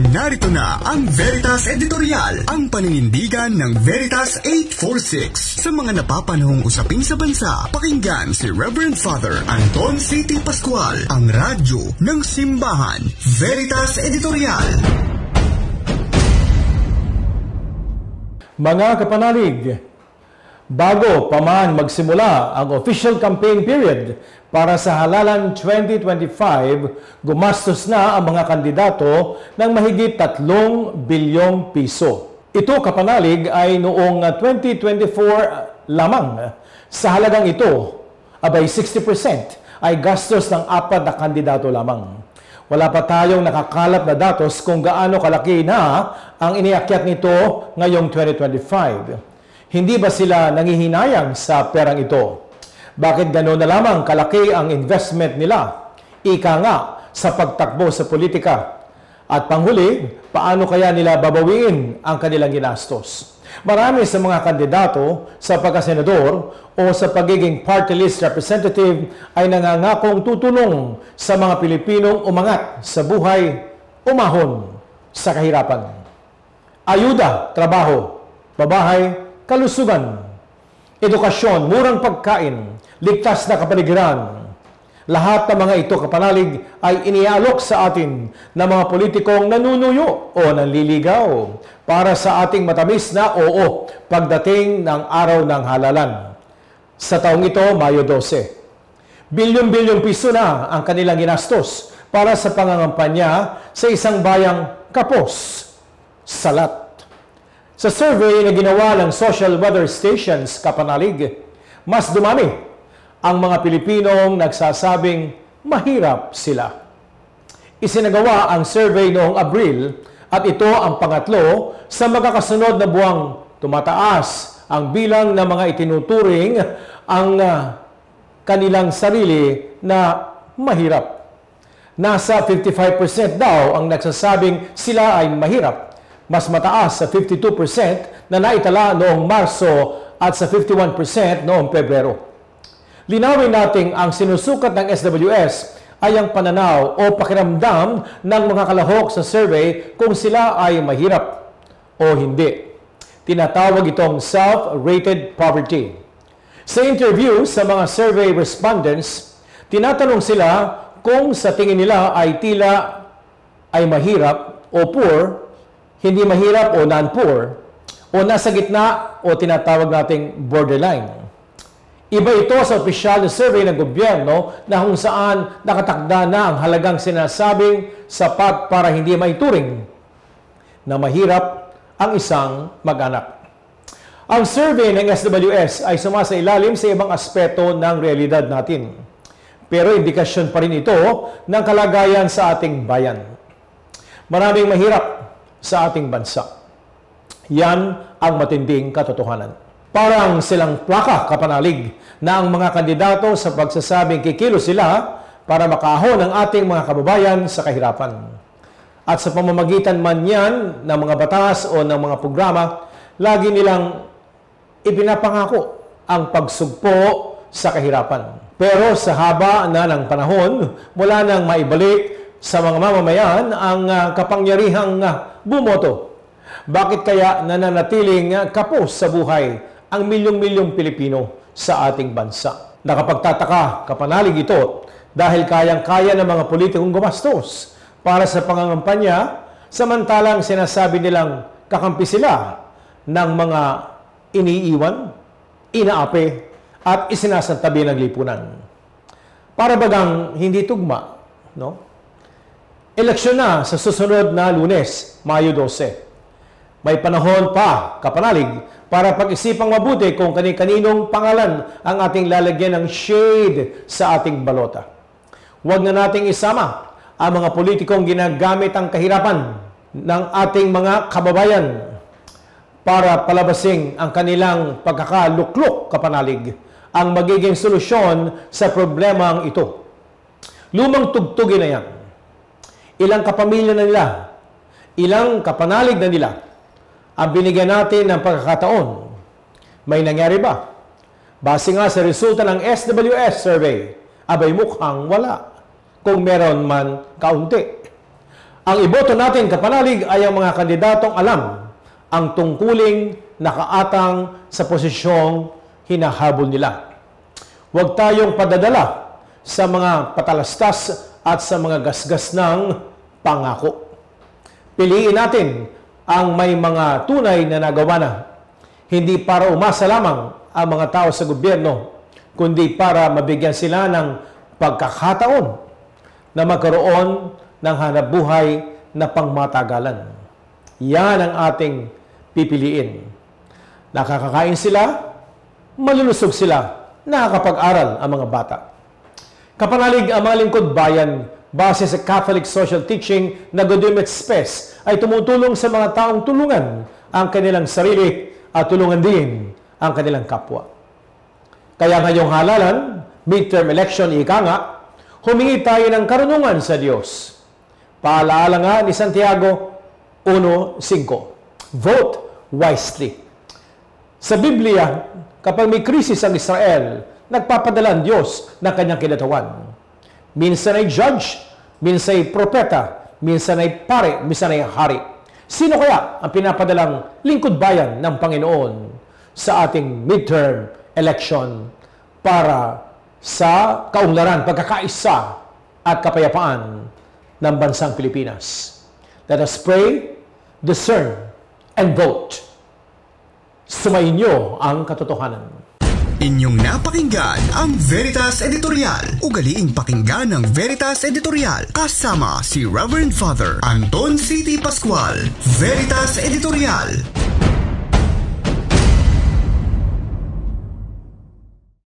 Narito na ang Veritas Editorial, ang paninindigan ng Veritas 846 sa mga napapanahong usapin sa bansa. Pakinggan si Reverend Father Anton C.T. Pascual, ang radyo ng simbahan. Veritas Editorial. Mga kapanalig, bago pa man magsimula ang official campaign period para sa halalan 2025, gumastos na ang mga kandidato ng mahigit 3 bilyong piso. Ito, kapanalig, ay noong 2024 lamang. Sa halagang ito, abay 60% ay gastos ng 4 na kandidato lamang. Wala pa tayong nakakalat na datos kung gaano kalaki na ang iniakyat nito ngayong 2025. Hindi ba sila nangihinayang sa perang ito? Bakit gano'n na lamang kalaki ang investment nila? Ika nga sa pagtakbo sa politika. At panghuli, paano kaya nila babawiin ang kanilang ginastos? Marami sa mga kandidato sa pagkasenador o sa pagiging party list representative ay nangangakong tutulong sa mga Pilipinong umangat sa buhay, umahon sa kahirapan. Ayuda, trabaho, babahay, kalusugan, edukasyon, murang pagkain, ligtas na kapaligiran. Lahat ng mga ito, kapanalig, ay inialok sa atin ng mga politikong nanunuyo o nanliligaw para sa ating matamis na oo pagdating ng araw ng halalan. Sa taong ito, Mayo 12, bilyon-bilyong piso na ang kanilang ginastos para sa pangangampanya sa isang bayang kapos, salat. Sa survey na ginawa ng Social Weather Stations, kapanalig, mas dumami ang mga Pilipinong nagsasabing mahirap sila. Isinagawa ang survey noong Abril at ito ang pangatlo sa magkakasunod na buwang tumataas ang bilang ng mga itinuturing ang kanilang sarili na mahirap. Nasa 55% daw ang nagsasabing sila ay mahirap. Mas mataas sa 52% na naitala noong Marso at sa 51% noong Pebrero. Linawin natin ang sinusukat ng SWS ay ang pananaw o pakiramdam ng mga kalahok sa survey kung sila ay mahirap o hindi. Tinatawag itong self-rated poverty. Sa interview sa mga survey respondents, tinatanong sila kung sa tingin nila ay tila ay mahirap o poor, hindi mahirap o non-poor, o nasa gitna o tinatawag nating borderline. Iba ito sa opisyal na survey ng gobyerno na kung saan nakatakda na ang halagang sinasabing sapat para hindi maituring na mahirap ang isang mag-anak. Ang survey ng SWS ay sumasailalim sa ibang aspeto ng realidad natin. Pero indikasyon pa rin ito ng kalagayan sa ating bayan. Maraming mahirap sa ating bansa. Yan ang matinding katotohanan. Parang silang plaka, kapanalig, na ang mga kandidato sa pagsasabing kikilos sila para makaahon ang ating mga kababayan sa kahirapan. At sa pamamagitan man yan ng mga batas o ng mga programa, lagi nilang ipinapangako ang pagsugpo sa kahirapan. Pero sa haba na ng panahon, mula nang maibalik sa mga mamamayan ang kapangyarihang bumoto. Bakit kaya nananatiling kapos sa buhay ang milyong-milyong Pilipino sa ating bansa? Nakapagtataka, kapanalig ito, dahil kayang-kaya ng mga politikong gumastos para sa pangangampanya, samantalang sinasabi nilang kakampi sila ng mga iniiwan, inaapi, at isinasantabi ng lipunan. Para bagang hindi tugma, no? Eleksyon na sa susunod na Lunes, Mayo 12. May panahon pa, kapanalig, para pag-isipang mabuti kung kani-kaninong pangalan ang ating lalagyan ng shade sa ating balota. Huwag na nating isama ang mga politikong ginagamit ang kahirapan ng ating mga kababayan para palabasing ang kanilang pagkakaluklok, kapanalig, ang magiging solusyon sa problemang ito. Lumang tugtugin na yan. Ilang kapamilya na nila, ilang kapanalig na nila, ang binigyan natin ng pagkakataon. May nangyari ba? Base nga sa resulta ng SWS survey, abay mukhang wala. Kung meron man kaunti. Ang iboto natin kapanalig ay ang mga kandidatong alam ang tungkuling nakaatang sa posisyong hinahabol nila. Huwag tayong padadala sa mga patalastas at sa mga gasgas ng pangako. Piliin natin ang may mga tunay na nagawa na, hindi para umasa lamang ang mga tao sa gobyerno, kundi para mabigyan sila ng pagkakataon na magkaroon ng hanapbuhay na pangmatagalan. Yan ang ating pipiliin. Nakakakain sila, malulusog sila, nakakapag-aral ang mga bata. Kapanalig ang mga lingkod bayan base sa Catholic social teaching na Gaudium et Spes ay tumutulong sa mga taong tulungan ang kanilang sarili at tulungan din ang kanilang kapwa. Kaya ngayong halalan, midterm election ika nga, humingi tayo ng karunungan sa Diyos. Paalaala nga ni Santiago 1:5, vote wisely. Sa Biblia, kapag may krisis ang Israel, nagpapadala ang Diyos ng kanyang kinatawan. Minsan ay judge, minsan ay propeta, minsan ay pare, minsan ay hari. Sino kaya ang pinapadalang lingkod bayan ng Panginoon sa ating midterm election para sa kaunlaran, pagkakaisa at kapayapaan ng bansang Pilipinas? Let us pray, discern, and vote. Sumainyo ang katotohanan. Inyong napakinggan ang Veritas Editorial. Ugaliing pakinggan ng Veritas Editorial kasama si Reverend Father Anton C.T. Pascual. Veritas Editorial.